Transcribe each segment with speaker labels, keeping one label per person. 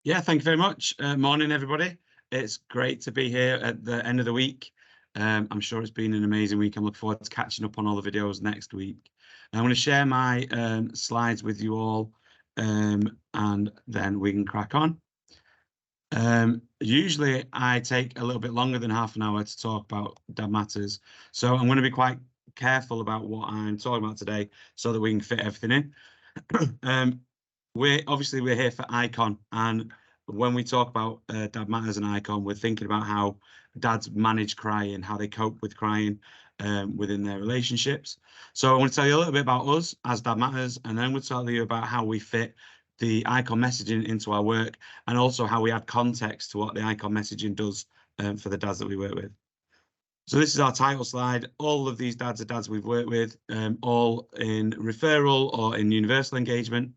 Speaker 1: Yeah, thank you very much. Morning, everybody. It's great to be here at the end of the week. I'm sure it's been an amazing week. I'm looking forward to catching up on all the videos next week. I'm going to share my slides with you all, and then we can crack on. Usually, I take a little bit longer than half an hour to talk about Dad Matters, so I'm going to be quite careful about what I'm talking about today so that we can fit everything in. We're here for Icon, and when we talk about Dad Matters and Icon, we're thinking about how dads manage crying, how they cope with crying within their relationships. So I want to tell you a little bit about us as Dad Matters, and then we'll tell you about how we fit the Icon messaging into our work, and also how we add context to what the Icon messaging does for the dads that we work with. So this is our title slide. All of these dads are dads we've worked with, all in referral or in universal engagement,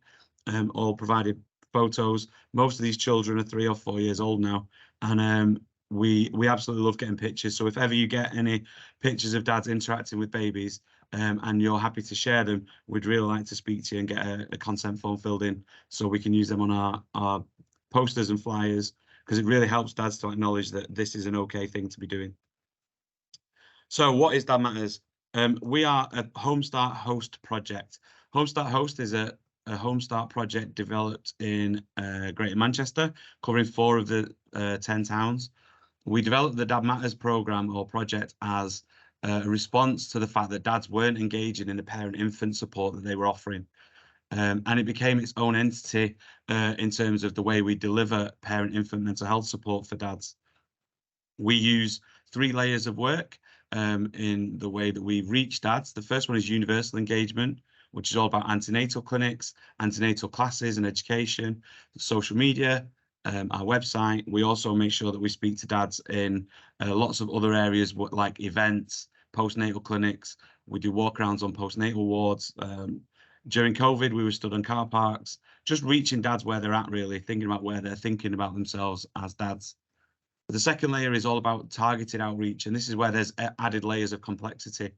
Speaker 1: all provided photos. Most of these children are 3 or 4 years old now, and we absolutely love getting pictures. So if ever you get any pictures of dads interacting with babies, and you're happy to share them, we'd really like to speak to you and get a consent form filled in so we can use them on our posters and flyers, because it really helps dads to acknowledge that this is an okay thing to be doing. So what is Dad Matters? We are a Homestart Host project. Homestart Host is a Homestart project developed in Greater Manchester, covering 4 of the 10 towns. We developed the Dad Matters programme or project as a response to the fact that dads weren't engaging in the parent-infant support that they were offering. And it became its own entity in terms of the way we deliver parent-infant mental health support for dads. We use 3 layers of work in the way that we reach dads. The first one is universal engagement, which is all about antenatal clinics, antenatal classes and education, social media, our website. We also make sure that we speak to dads in lots of other areas like events, postnatal clinics. We do walkarounds on postnatal wards. During COVID, we were stood on car parks, just reaching dads where they're at, really, thinking about where they're thinking about themselves as dads. The second layer is all about targeted outreach, and this is where there's added layers of complexity.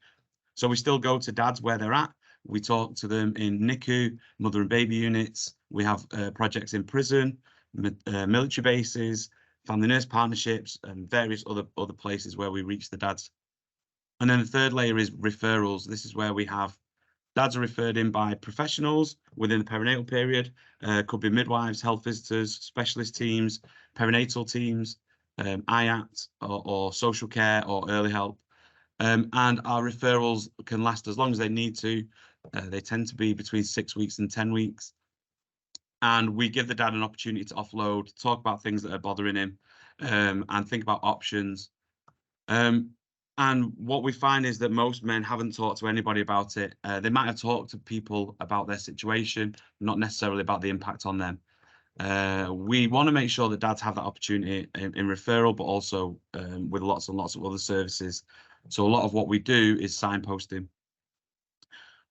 Speaker 1: So we still go to dads where they're at. We talk to them in NICU, mother and baby units. We have projects in prison, military bases, family nurse partnerships, and various other places where we reach the dads. And then the third layer is referrals. This is where we have dads are referred in by professionals within the perinatal period. Could be midwives, health visitors, specialist teams, perinatal teams, IAT or social care or early help. And our referrals can last as long as they need to. They tend to be between 6 weeks and 10 weeks. And we give the dad an opportunity to offload, talk about things that are bothering him, and think about options. And what we find is that most men haven't talked to anybody about it. They might have talked to people about their situation, not necessarily about the impact on them. We want to make sure that dads have that opportunity in referral, but also with lots and lots of other services. So a lot of what we do is signposting.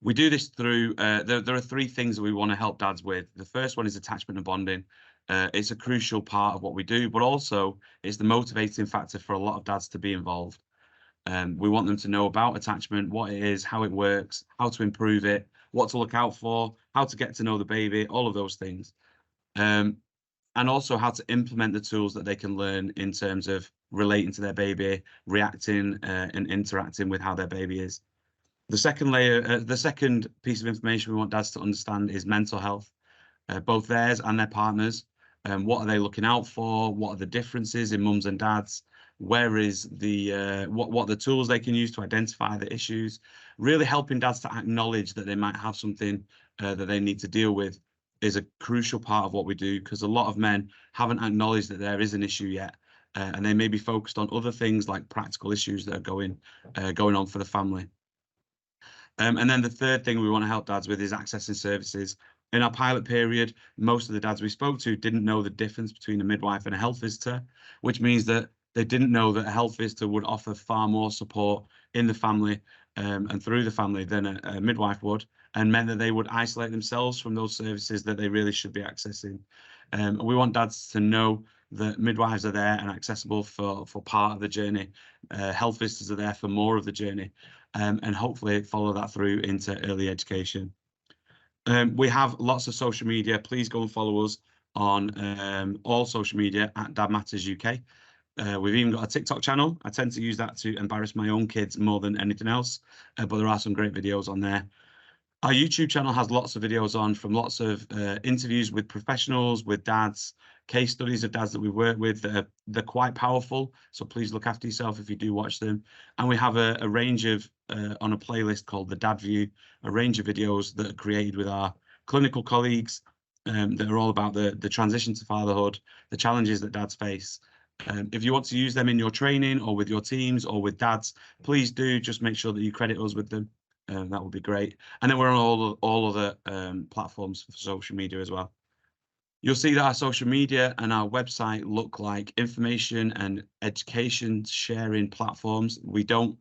Speaker 1: We do this through, there are 3 things that we want to help dads with. The first one is attachment and bonding. It's a crucial part of what we do, but also it's the motivating factor for a lot of dads to be involved. We want them to know about attachment, what it is, how it works, how to improve it, what to look out for, how to get to know the baby, all of those things. And also how to implement the tools that they can learn in terms of relating to their baby, reacting and interacting with how their baby is. The second layer, the second piece of information we want dads to understand is mental health, both theirs and their partners. What are they looking out for? What are the differences in mums and dads? Where is the what are the tools they can use to identify the issues? Really helping dads to acknowledge that they might have something that they need to deal with is a crucial part of what we do, because a lot of men haven't acknowledged that there is an issue yet, and they may be focused on other things like practical issues that are going on for the family. And then the third thing we want to help dads with is accessing services. In our pilot period, most of the dads we spoke to didn't know the difference between a midwife and a health visitor, which means that they didn't know that a health visitor would offer far more support in the family and through the family than a midwife would, and meant that they would isolate themselves from those services that they really should be accessing. We want dads to know that midwives are there and accessible for part of the journey. Health visitors are there for more of the journey, and hopefully follow that through into early education. We have lots of social media. Please go and follow us. on all social media at Dad Matters UK. We've even got a TikTok channel. I tend to use that to embarrass my own kids more than anything else, but there are some great videos on there. Our YouTube channel has lots of videos on, from lots of interviews with professionals, with dads, case studies of dads that we work with. They're quite powerful, so please look after yourself if you do watch them. And we have a range of, on a playlist called the Dad View, a range of videos that are created with our clinical colleagues that are all about the transition to fatherhood, the challenges that dads face. If you want to use them in your training or with your teams or with dads, please do just make sure that you credit us with them. That would be great. And then we're on all other platforms for social media as well. You'll see that our social media and our website look like information and education sharing platforms. We don't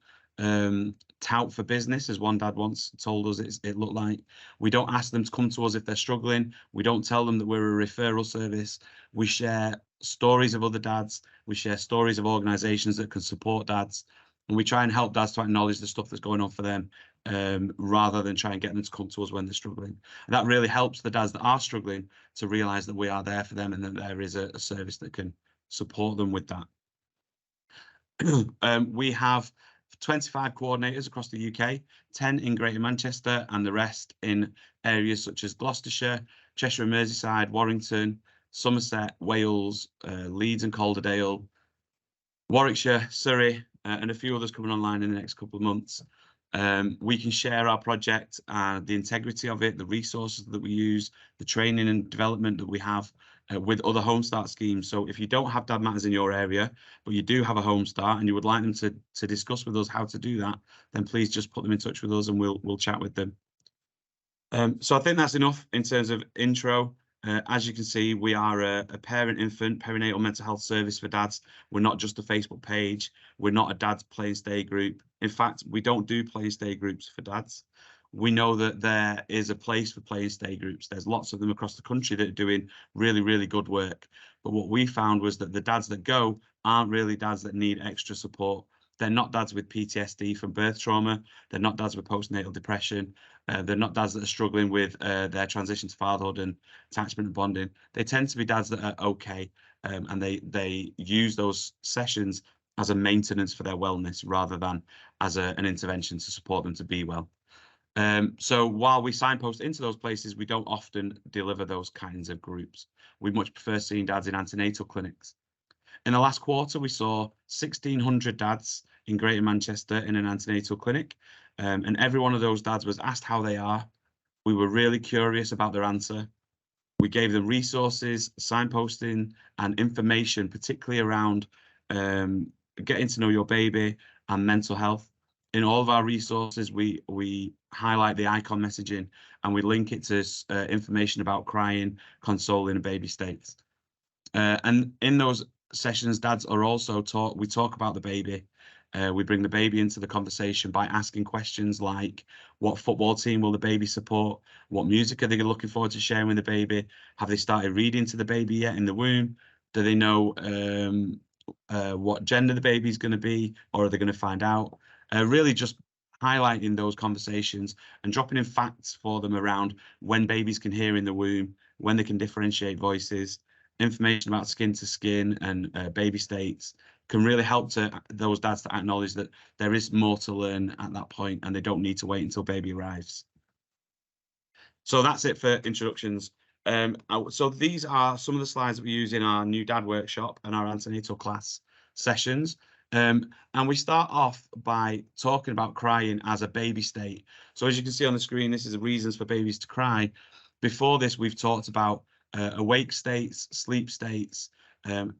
Speaker 1: tout for business, as one dad once told us it looked like. We don't ask them to come to us if they're struggling. We don't tell them that we're a referral service. We share stories of other dads. We share stories of organizations that can support dads. And we try and help dads to acknowledge the stuff that's going on for them, rather than try and get them to come to us when they're struggling. And that really helps the dads that are struggling to realize that we are there for them and that there is a service that can support them with that. We have 25 coordinators across the UK, 10 in Greater Manchester, and the rest in areas such as Gloucestershire, Cheshire and Merseyside, Warrington, Somerset, Wales, Leeds and Calderdale, Warwickshire, Surrey, and a few others coming online in the next couple of months. We can share our project, the integrity of it, the resources that we use, the training and development that we have with other Home Start schemes. So if you don't have Dad Matters in your area, but you do have a Home Start and you would like them to discuss with us how to do that, then please just put them in touch with us and we'll chat with them. So I think that's enough in terms of intro. As you can see, we are a parent-infant perinatal mental health service for dads. We're not just a Facebook page. We're not a dad's play and stay group. In fact, we don't do play and stay groups for dads. We know that there is a place for play and stay groups. There's lots of them across the country that are doing really, really good work. But what we found was that the dads that go aren't really dads that need extra support. They're not dads with PTSD from birth trauma. They're not dads with postnatal depression. They're not dads that are struggling with their transition to fatherhood and attachment and bonding. They tend to be dads that are okay, and they use those sessions as a maintenance for their wellness rather than as an intervention to support them to be well. So while we signpost into those places, we don't often deliver those kinds of groups. We much prefer seeing dads in antenatal clinics. In the last quarter, we saw 1,600 dads in Greater Manchester in an antenatal clinic, and every one of those dads was asked how they are. We were really curious about their answer. We gave them resources, signposting, and information, particularly around getting to know your baby and mental health. In all of our resources, we highlight the icon messaging and we link it to information about crying, consoling, and baby states. And in those sessions, dads are also we talk about the baby. We bring the baby into the conversation by asking questions like, what football team will the baby support? What music are they looking forward to sharing with the baby? Have they started reading to the baby yet in the womb? Do they know what gender the baby is going to be, or are they going to find out? Really just highlighting those conversations and dropping in facts for them around when babies can hear in the womb, when they can differentiate voices. Information about skin to skin and baby states can really help to those dads to acknowledge that there is more to learn at that point and they don't need to wait until baby arrives. So that's it for introductions. So these are some of the slides that we use in our new dad workshop and our antenatal class sessions. And we start off by talking about crying as a baby state. So as you can see on the screen, this is the reasons for babies to cry. Before this, we've talked about awake states, sleep states,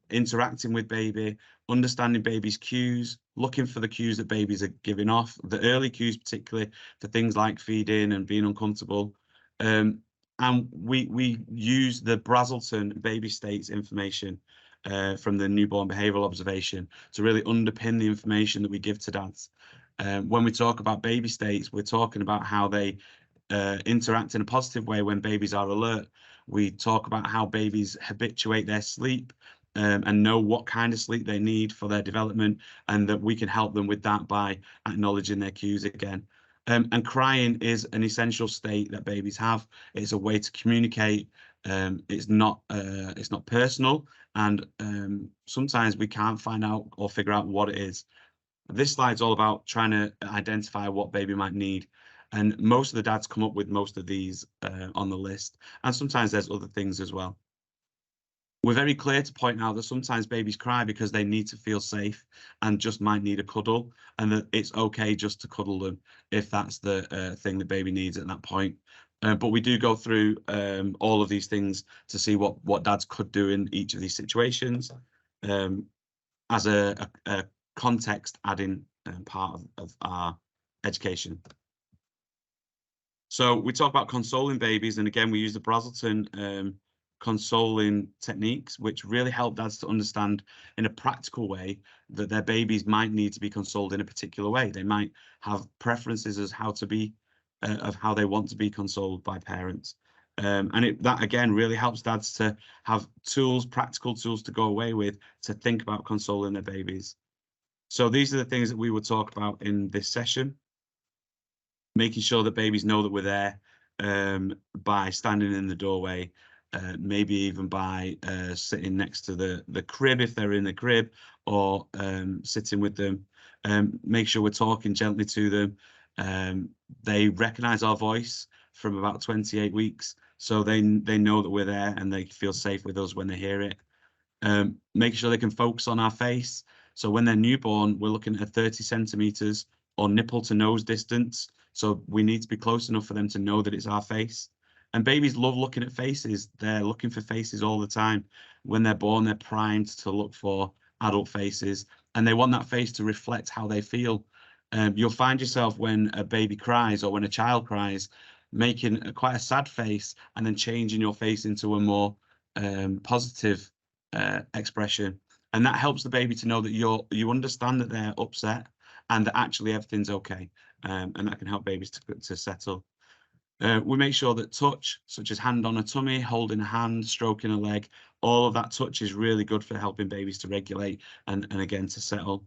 Speaker 1: interacting with baby, understanding baby's cues, looking for the cues that babies are giving off, the early cues particularly for things like feeding and being uncomfortable. And we use the Brazelton baby states information from the newborn behavioural observation to really underpin the information that we give to dads. When we talk about baby states, we're talking about how they interact in a positive way when babies are alert. We talk about how babies habituate their sleep and know what kind of sleep they need for their development, and that we can help them with that by acknowledging their cues again. And crying is an essential state that babies have. It's a way to communicate It's not personal, and sometimes we can't find out or figure out what it is. This slide's all about trying to identify what baby might need. And most of the dads come up with most of these on the list. And sometimes there's other things as well. We're very clear to point out that sometimes babies cry because they need to feel safe and just might need a cuddle, and that it's okay just to cuddle them if that's the thing the baby needs at that point. But we do go through all of these things to see what dads could do in each of these situations as a context adding part of our education. So we talk about consoling babies, and again, we use the Brazelton consoling techniques, which really help dads to understand in a practical way that their babies might need to be consoled in a particular way. They might have preferences as how to be, of how they want to be consoled by parents. And that again really helps dads to have tools, practical tools to go away with, to think about consoling their babies. So these are the things that we will talk about in this session. Making sure that babies know that we're there by standing in the doorway, maybe even by sitting next to the crib if they're in the crib, or sitting with them. Make sure we're talking gently to them. They recognize our voice from about 28 weeks, so they know that we're there and they feel safe with us when they hear it. Making sure they can focus on our face. So when they're newborn, we're looking at 30 centimeters or nipple to nose distance. So we need to be close enough for them to know that it's our face. And babies love looking at faces. They're looking for faces all the time. When they're born, they're primed to look for adult faces, and they want that face to reflect how they feel. You'll find yourself when a baby cries or when a child cries, making quite a sad face and then changing your face into a more positive expression. And that helps the baby to know that you understand that they're upset and that actually everything's okay. And that can help babies to settle. We make sure that touch, such as hand on a tummy, holding a hand, stroking a leg, all of that touch is really good for helping babies to regulate and again to settle.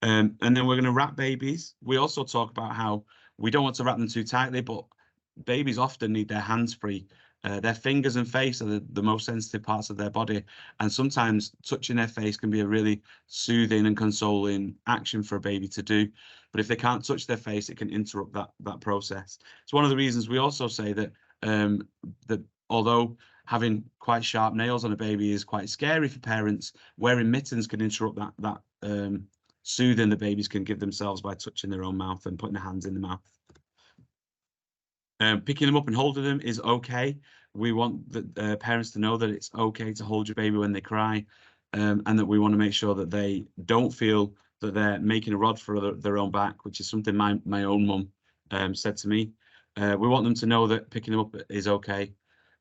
Speaker 1: And then we're going to wrap babies. We also talk about how we don't want to wrap them too tightly, but babies often need their hands free. Their fingers and face are the most sensitive parts of their body, and sometimes touching their face can be a really soothing and consoling action for a baby to do. But if they can't touch their face, it can interrupt that process. It's one of the reasons we also say that that although having quite sharp nails on a baby is quite scary for parents, wearing mittens can interrupt that soothing the babies can give themselves by touching their own mouth and putting their hands in the mouth. Picking them up and holding them is okay. We want the parents to know that it's okay to hold your baby when they cry, and that we want to make sure that they don't feel that they're making a rod for their own back, which is something my own mum said to me. We want them to know that picking them up is okay.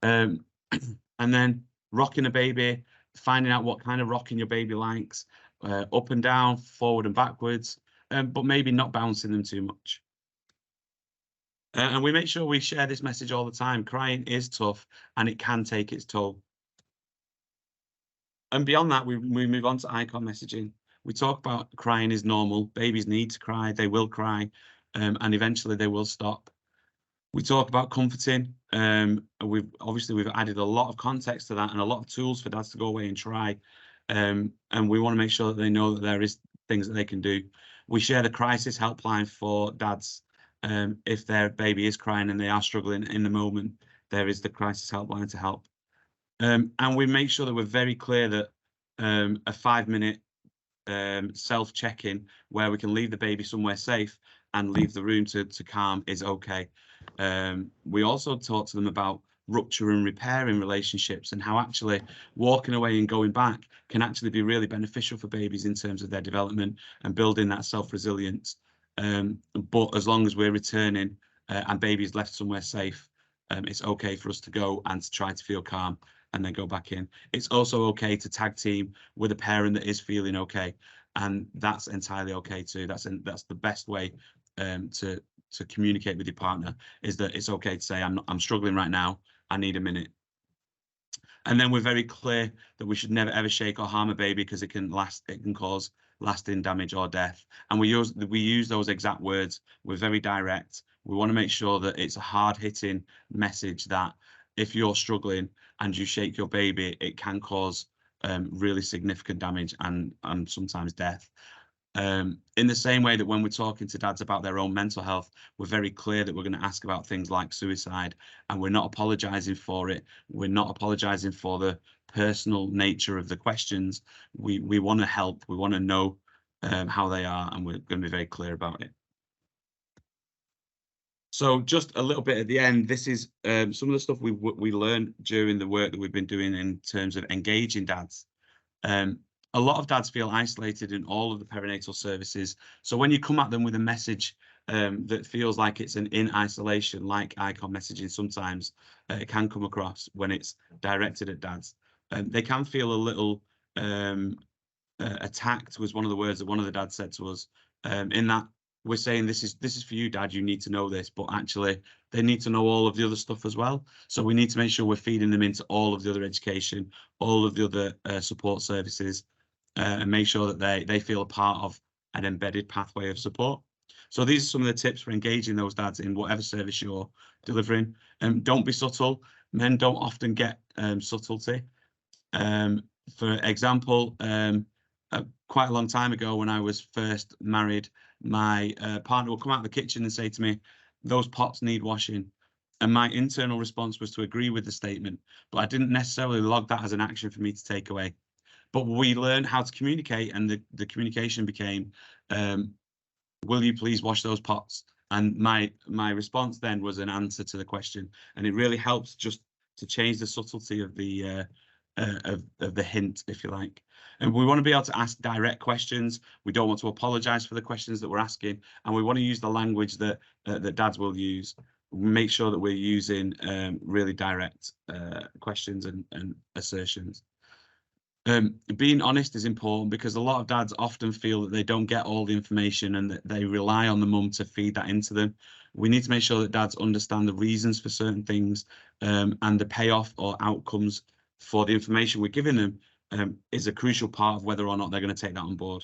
Speaker 1: And then rocking a baby, finding out what kind of rocking your baby likes, up and down, forward and backwards, but maybe not bouncing them too much. And we make sure we share this message all the time. Crying is tough and it can take its toll. And beyond that, we move on to icon messaging. We talk about crying is normal. Babies need to cry. They will cry, and eventually they will stop. We talk about comforting. We've added a lot of context to that and a lot of tools for dads to go away and try. And we want to make sure that they know that there is things that they can do. We share the crisis helpline for dads. If their baby is crying and they are struggling in the moment, there is the crisis helpline to help. And we make sure that we're very clear that a 5-minute self-check-in where we can leave the baby somewhere safe and leave the room to calm is okay. We also talk to them about rupture and repair in relationships and how actually walking away and going back can actually be really beneficial for babies in terms of their development and building that self-resilience. But as long as we're returning and baby's left somewhere safe, it's okay for us to go and to try to feel calm and then go back in. It's also okay to tag team with a parent that is feeling okay, and that's entirely okay too. That's the best way to communicate with your partner, is that it's okay to say, I'm struggling right now, I need a minute. And then we're very clear that we should never ever shake or harm a baby because it can cause lasting damage or death. And we use those exact words. We're very direct. We want to make sure that it's a hard-hitting message that if you're struggling and you shake your baby, it can cause really significant damage and sometimes death. In the same way that when we're talking to dads about their own mental health, we're very clear that we're going to ask about things like suicide, and we're not apologizing for it. We're not apologizing for the personal nature of the questions. We want to help. We want to know how they are, and we're going to be very clear about it. So just a little bit at the end, this is some of the stuff we learned during the work that we've been doing in terms of engaging dads. A lot of dads feel isolated in all of the perinatal services. So when you come at them with a message that feels like it's in isolation, like icon messaging, sometimes it can come across when it's directed at dads. They can feel a little attacked, was one of the words that one of the dads said to us, in that we're saying this is for you, dad, you need to know this, but actually they need to know all of the other stuff as well. So we need to make sure we're feeding them into all of the other education, all of the other support services, and make sure that they feel a part of an embedded pathway of support. So these are some of the tips for engaging those dads in whatever service you're delivering. Don't be subtle. Men don't often get subtlety. For example, quite a long time ago when I was first married, my partner would come out of the kitchen and say to me, "Those pots need washing." And my internal response was to agree with the statement, but I didn't necessarily log that as an action for me to take away. But we learned how to communicate, and the communication became, "Will you please wash those pots?" And my response then was an answer to the question, and it really helps just to change the subtlety of the hint, if you like. And we want to be able to ask direct questions. We don't want to apologize for the questions that we're asking, and we want to use the language that that dads will use. Make sure that we're using really direct questions and assertions. Being honest is important, because a lot of dads often feel that they don't get all the information and that they rely on the mum to feed that into them. We need to make sure that dads understand the reasons for certain things, and the payoff or outcomes for the information we're giving them is a crucial part of whether or not they're going to take that on board.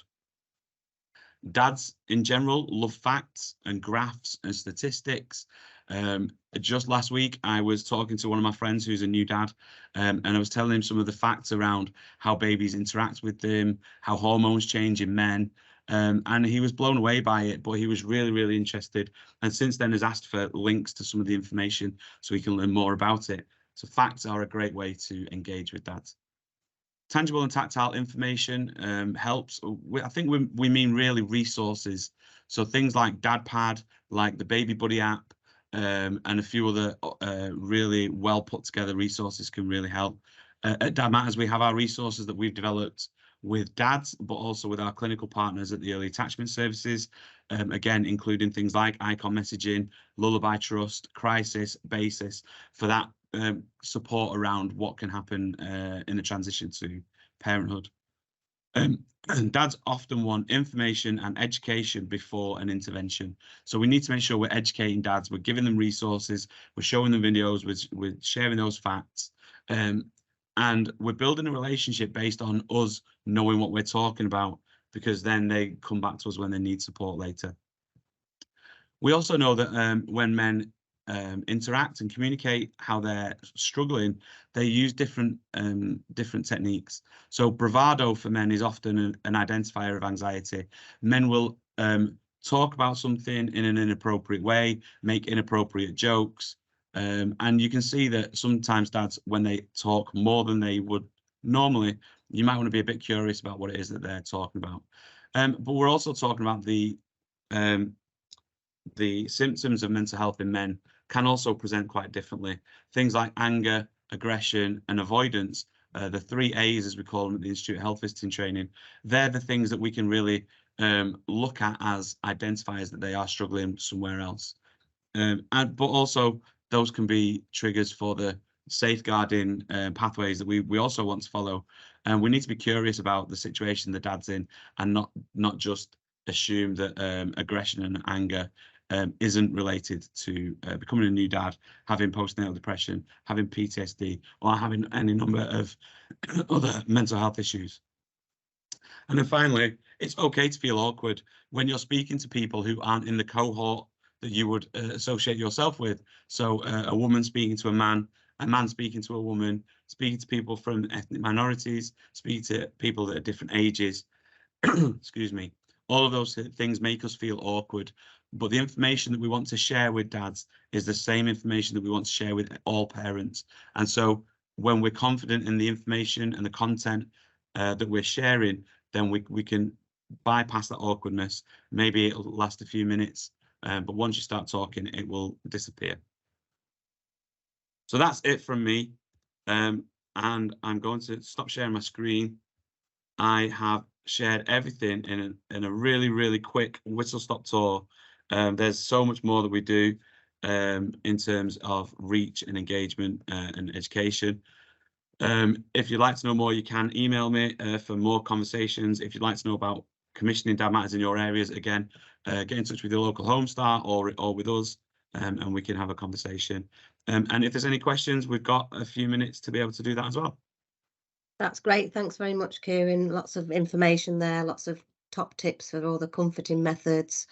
Speaker 1: Dads in general love facts and graphs and statistics. Just last week, I was talking to one of my friends who's a new dad, and I was telling him some of the facts around how babies interact with them, how hormones change in men, and he was blown away by it, but he was really, really interested. And since then has asked for links to some of the information so he can learn more about it. So facts are a great way to engage with dads. Tangible and tactile information helps. I think we mean really resources. So things like DadPad, like the Baby Buddy app, and a few other really well put together resources can really help. At Dad Matters, we have our resources that we've developed with dads, but also with our clinical partners at the Early Attachment Services, again, including things like icon messaging, Lullaby Trust, Crisis, Basis, for that support around what can happen in the transition to parenthood. Dads often want information and education before an intervention. So we need to make sure we're educating dads, we're giving them resources, we're showing them videos, we're sharing those facts. And we're building a relationship based on us knowing what we're talking about, because then they come back to us when they need support later. We also know that when men interact and communicate how they're struggling, they use different techniques. So bravado for men is often an identifier of anxiety. Men will talk about something in an inappropriate way, make inappropriate jokes, and you can see that sometimes dads, when they talk more than they would normally, you might want to be a bit curious about what it is that they're talking about. But we're also talking about the symptoms of mental health in men can also present quite differently. Things like anger, aggression, and avoidance, the 3 A's, as we call them at the Institute of Health Visiting Training, they're the things that we can really look at as identifiers that they are struggling somewhere else. But also, those can be triggers for the safeguarding pathways that we also want to follow. And we need to be curious about the situation the dad's in, and not just assume that aggression and anger isn't related to becoming a new dad, having postnatal depression, having PTSD, or having any number of other mental health issues. And then finally, it's okay to feel awkward when you're speaking to people who aren't in the cohort that you would associate yourself with. So a woman speaking to a man speaking to a woman, speaking to people from ethnic minorities, speaking to people that are different ages. Excuse me. All of those things make us feel awkward, but the information that we want to share with dads is the same information that we want to share with all parents. And so when we're confident in the information and the content that we're sharing, then we can bypass that awkwardness. Maybe it'll last a few minutes, but once you start talking, it will disappear. So that's it from me. And I'm going to stop sharing my screen. I have shared everything in a really, really quick whistle-stop tour. There's so much more that we do in terms of reach and engagement and education. If you'd like to know more, you can email me for more conversations. If you'd like to know about commissioning Dad Matters in your areas, again, get in touch with your local Home Start or with us, and we can have a conversation. And if there's any questions, we've got a few minutes to be able to do that as well.
Speaker 2: That's great. Thanks very much, Kieran. Lots of information there, lots of top tips for all the comforting methods.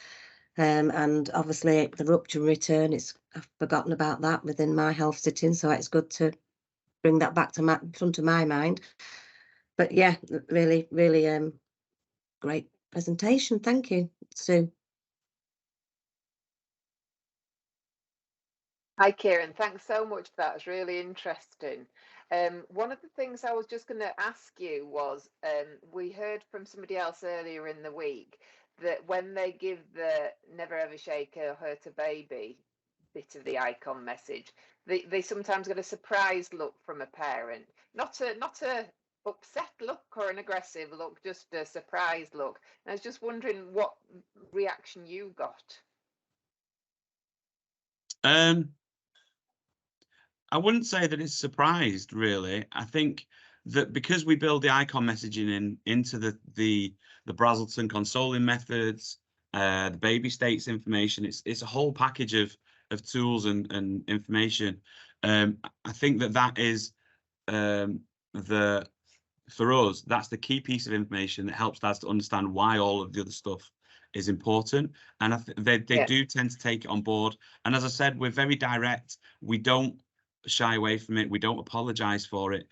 Speaker 2: And obviously the rupture return, I've forgotten about that within my health sitting, so it's good to bring that back to front of my mind. But yeah, really, really great presentation. Thank you, Sue.
Speaker 3: Hi, Kieran. Thanks so much for that. It's really interesting. One of the things I was just going to ask you was, we heard from somebody else earlier in the week that when they give the never ever shake or hurt a baby bit of the icon message, they sometimes get a surprised look from a parent, not a upset look or an aggressive look, just a surprised look. And I was just wondering what reaction you got.
Speaker 1: I wouldn't say that it's surprised, really. I think that because we build the icon messaging into the Brazelton consoling methods, the baby states information, it's a whole package of tools and information. I think that is for us, that's the key piece of information that helps dads to understand why all of the other stuff is important. And they do tend to take it on board. And as I said, we're very direct. We don't shy away from it. We don't apologize for it.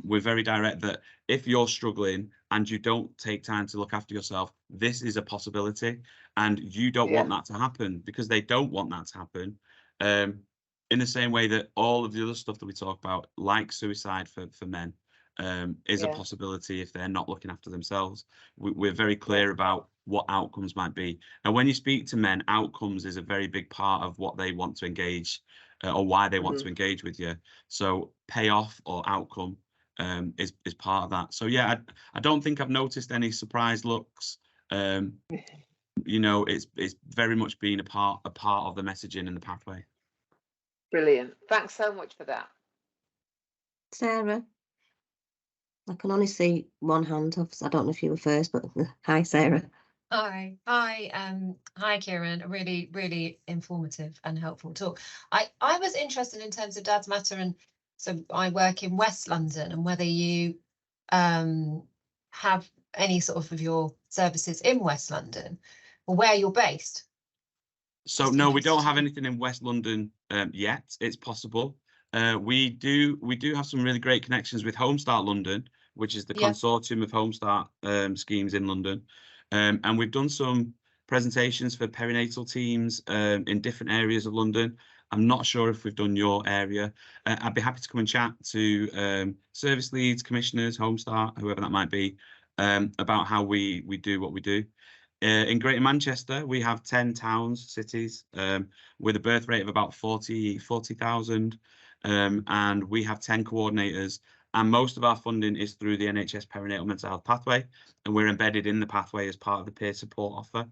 Speaker 1: We're very direct that if you're struggling and you don't take time to look after yourself, this is a possibility, and you don't want that to happen, because they don't want that to happen. In the same way that all of the other stuff that we talk about, like suicide for men, is a possibility if they're not looking after themselves. We're very clear about what outcomes might be. And when you speak to men, outcomes is a very big part of what they want to engage or why they want to engage with you. So payoff or outcome is part of that. So yeah, I don't think I've noticed any surprise looks. You know, it's very much been a part of the messaging and the pathway.
Speaker 3: Brilliant. Thanks so much for that.
Speaker 2: Sarah, I can only see one hand. I don't know if you were first, but hi, Sarah.
Speaker 4: Hi, Kieran. A really, really informative and helpful talk. I was interested in terms of Dad's Matter, and so I work in West London, and whether you have any sort of your services in West London or where you're based.
Speaker 1: So no, we don't have anything in West London yet. It's possible. We do have some really great connections with Home Start London, which is the consortium of Home Start schemes in London. And we've done some presentations for perinatal teams in different areas of London. I'm not sure if we've done your area. I'd be happy to come and chat to service leads, commissioners, Home Start, whoever that might be, about how we do what we do. In Greater Manchester, we have 10 towns, cities, with a birth rate of about 40,000, and we have 10 coordinators. And most of our funding is through the NHS Perinatal Mental Health Pathway, and we're embedded in the pathway as part of the peer support offer.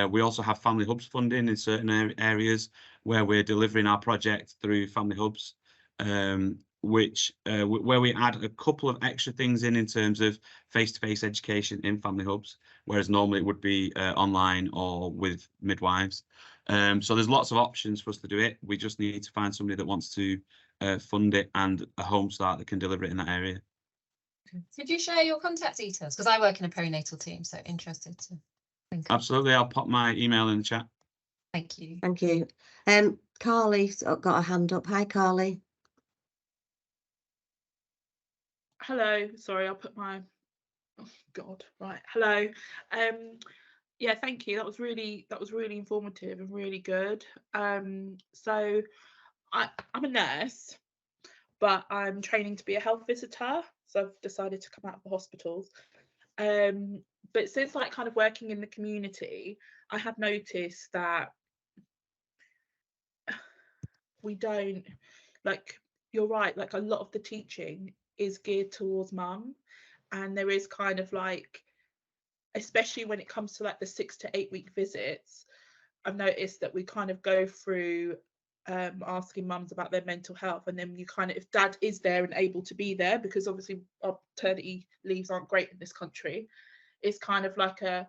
Speaker 1: We also have Family Hubs funding in certain areas where we're delivering our project through Family Hubs, where we add a couple of extra things in terms of face-to-face education in Family Hubs, whereas normally it would be online or with midwives. So there's lots of options for us to do it. We just need to find somebody that wants to fund it and a Home Start that can deliver it in that area.
Speaker 4: Could you share your contact details? Because I work in a perinatal team, so interested to think.
Speaker 1: Absolutely, I'll pop my email in the chat.
Speaker 4: Thank you.
Speaker 2: Thank you. Carly's got a hand up. Hi, Carly.
Speaker 5: hello. Sorry, I'll put my. Oh God, right. Hello. Yeah, thank you. That was really informative and really good. So I'm a nurse, but I'm training to be a health visitor. So I've decided to come out of the hospitals. But since like kind of working in the community, I have noticed that we don't, like, you're right, like a lot of the teaching is geared towards mum, and there is kind of like, especially when it comes to like the 6 to 8 week visits, I've noticed that we kind of go through asking mums about their mental health, and then you kind of, if dad is there and able to be there, because obviously our paternity leaves aren't great in this country, it's kind of like a,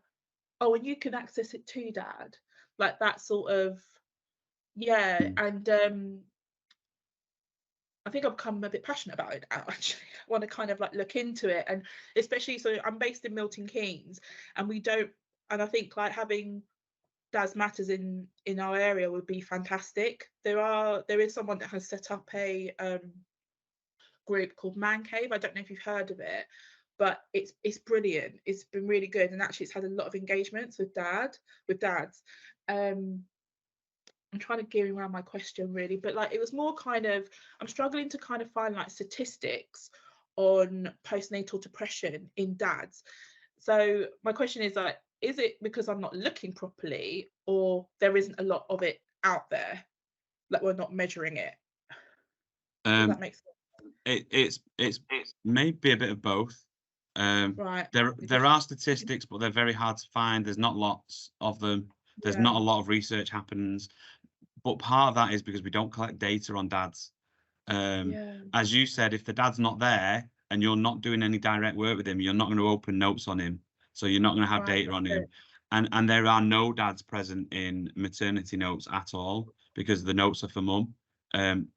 Speaker 5: oh, and you can access it too, dad, like that sort of, yeah. And I think I've become a bit passionate about it now, actually. I want to kind of like look into it, and especially, so I'm based in Milton Keynes, and we don't, and I think like having Dads Matters in our area would be fantastic. There is someone that has set up a group called Man Cave. I don't know if you've heard of it, but it's brilliant. It's been really good, and actually it's had a lot of engagements with dads. I'm trying to gear around my question really, but like it was more kind of, I'm struggling to kind of find like statistics on postnatal depression in dads. So my question is like, is it because I'm not looking properly, or there isn't a lot of it out there, like we're not measuring it? Does that make sense?
Speaker 1: It's maybe a bit of both.
Speaker 5: Right.
Speaker 1: There are statistics, but they're very hard to find. There's not lots of them. There's not a lot of research happens, but part of that is because we don't collect data on dads. As you said, if the dad's not there and you're not doing any direct work with him, you're not going to open notes on him, so you're not going to have data on him. And there are no dads present in maternity notes at all, because the notes are for mum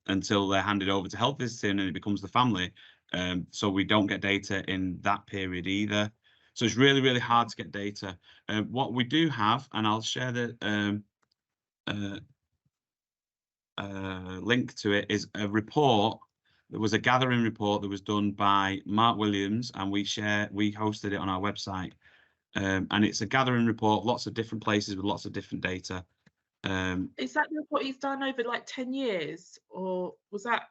Speaker 1: until they're handed over to health visiting and it becomes the family. So we don't get data in that period either. So it's really, really hard to get data. What we do have, and I'll share the link to it, is a report. There was a gathering report that was done by Mark Williams, and we hosted it on our website. And it's a gathering report, lots of different places with lots of different data.
Speaker 5: Is that what he's done over like 10 years, or was that?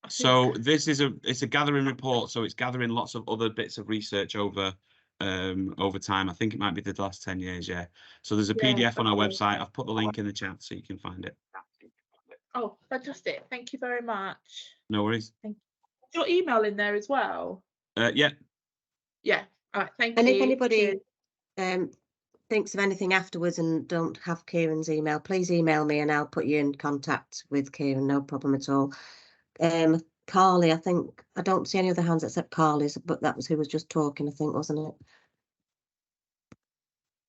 Speaker 1: So this is it's a gathering report, so it's gathering lots of other bits of research over time. I think it might be the last 10 years, yeah. So there's a PDF on our website. I've put the link in the chat so you can find it.
Speaker 5: Oh, fantastic. Thank you very much.
Speaker 1: No worries.
Speaker 5: Thank you. Your email in there as well?
Speaker 1: Yeah.
Speaker 5: Yeah. All right, thank
Speaker 2: you. And if anybody thinks of anything afterwards and don't have Kieran's email, please email me and I'll put you in contact with Kieran, no problem at all. Carly, I think, I don't see any other hands except Carly's, but that was who was just talking, I think, wasn't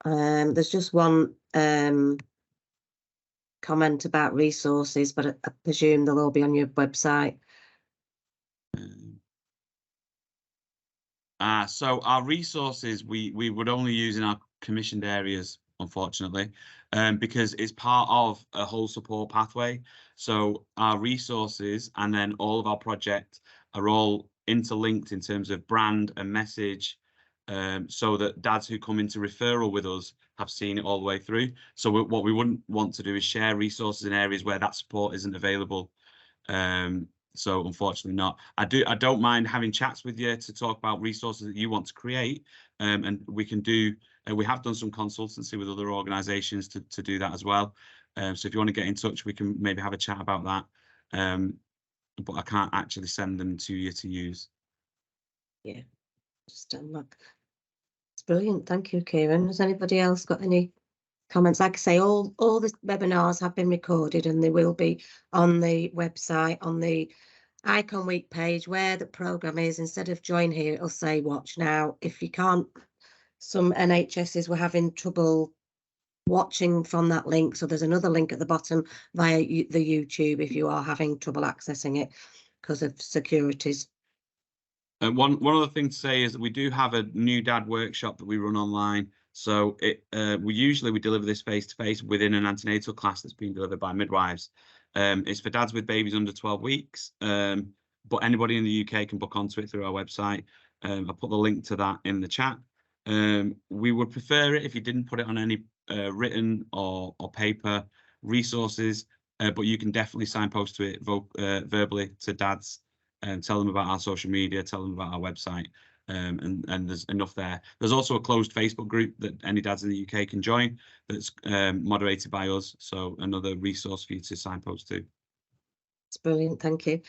Speaker 2: it? There's just one comment about resources, but I presume they'll all be on your website.
Speaker 1: So our resources we would only use in our commissioned areas, unfortunately, because it's part of a whole support pathway. So our resources and then all of our projects are all interlinked in terms of brand and message, so that dads who come into referral with us have seen it all the way through. So what we wouldn't want to do is share resources in areas where that support isn't available. So unfortunately not. I don't mind having chats with you to talk about resources that you want to create, and we can do. We have done some consultancy with other organisations to do that as well. So if you want to get in touch, we can maybe have a chat about that. But I can't actually send them to you to use.
Speaker 2: Yeah, just look. It's brilliant. Thank you, Kieran. Has anybody else got any comments? Like I say, all the webinars have been recorded and they will be on the website, on the Icon Week page where the programme is. Instead of join here, it'll say watch now. If you can't, some NHSs were having trouble watching from that link, so there's another link at the bottom via the YouTube if you are having trouble accessing it because of securities.
Speaker 1: And one other thing to say is that we do have a new dad workshop that we run online. So we deliver this face to face within an antenatal class that's being delivered by midwives. It's for dads with babies under 12 weeks. but anybody in the UK can book onto it through our website. I'll put the link to that in the chat. We would prefer it if you didn't put it on any written or paper resources, but you can definitely signpost to it verbally to dads and tell them about our social media, tell them about our website, and there's enough there. There's also a closed Facebook group that any dads in the UK can join that's moderated by us, so another resource for you to signpost to.
Speaker 2: It's brilliant, thank you.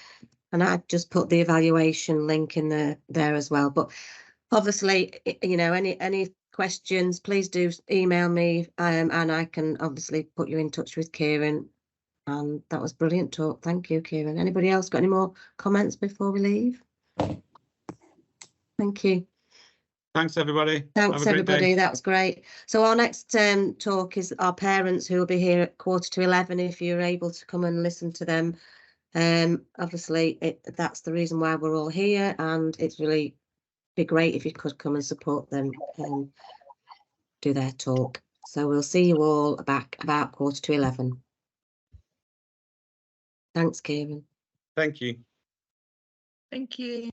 Speaker 2: And I just put the evaluation link in there as well. But obviously, you know, any questions, please do email me, and I can obviously put you in touch with Kieran. And that was brilliant talk. Thank you, Kieran. Anybody else got any more comments before we leave? Thank you.
Speaker 1: Thanks, everybody.
Speaker 2: Thanks, everybody. That was great. So our next talk is our parents, who will be here at 11:15. If you're able to come and listen to them. Obviously, that's the reason why we're all here, and it's really be great if you could come and support them and do their talk. So we'll see you all back about 11:15. Thanks, Kieran.
Speaker 1: Thank you.
Speaker 5: Thank you.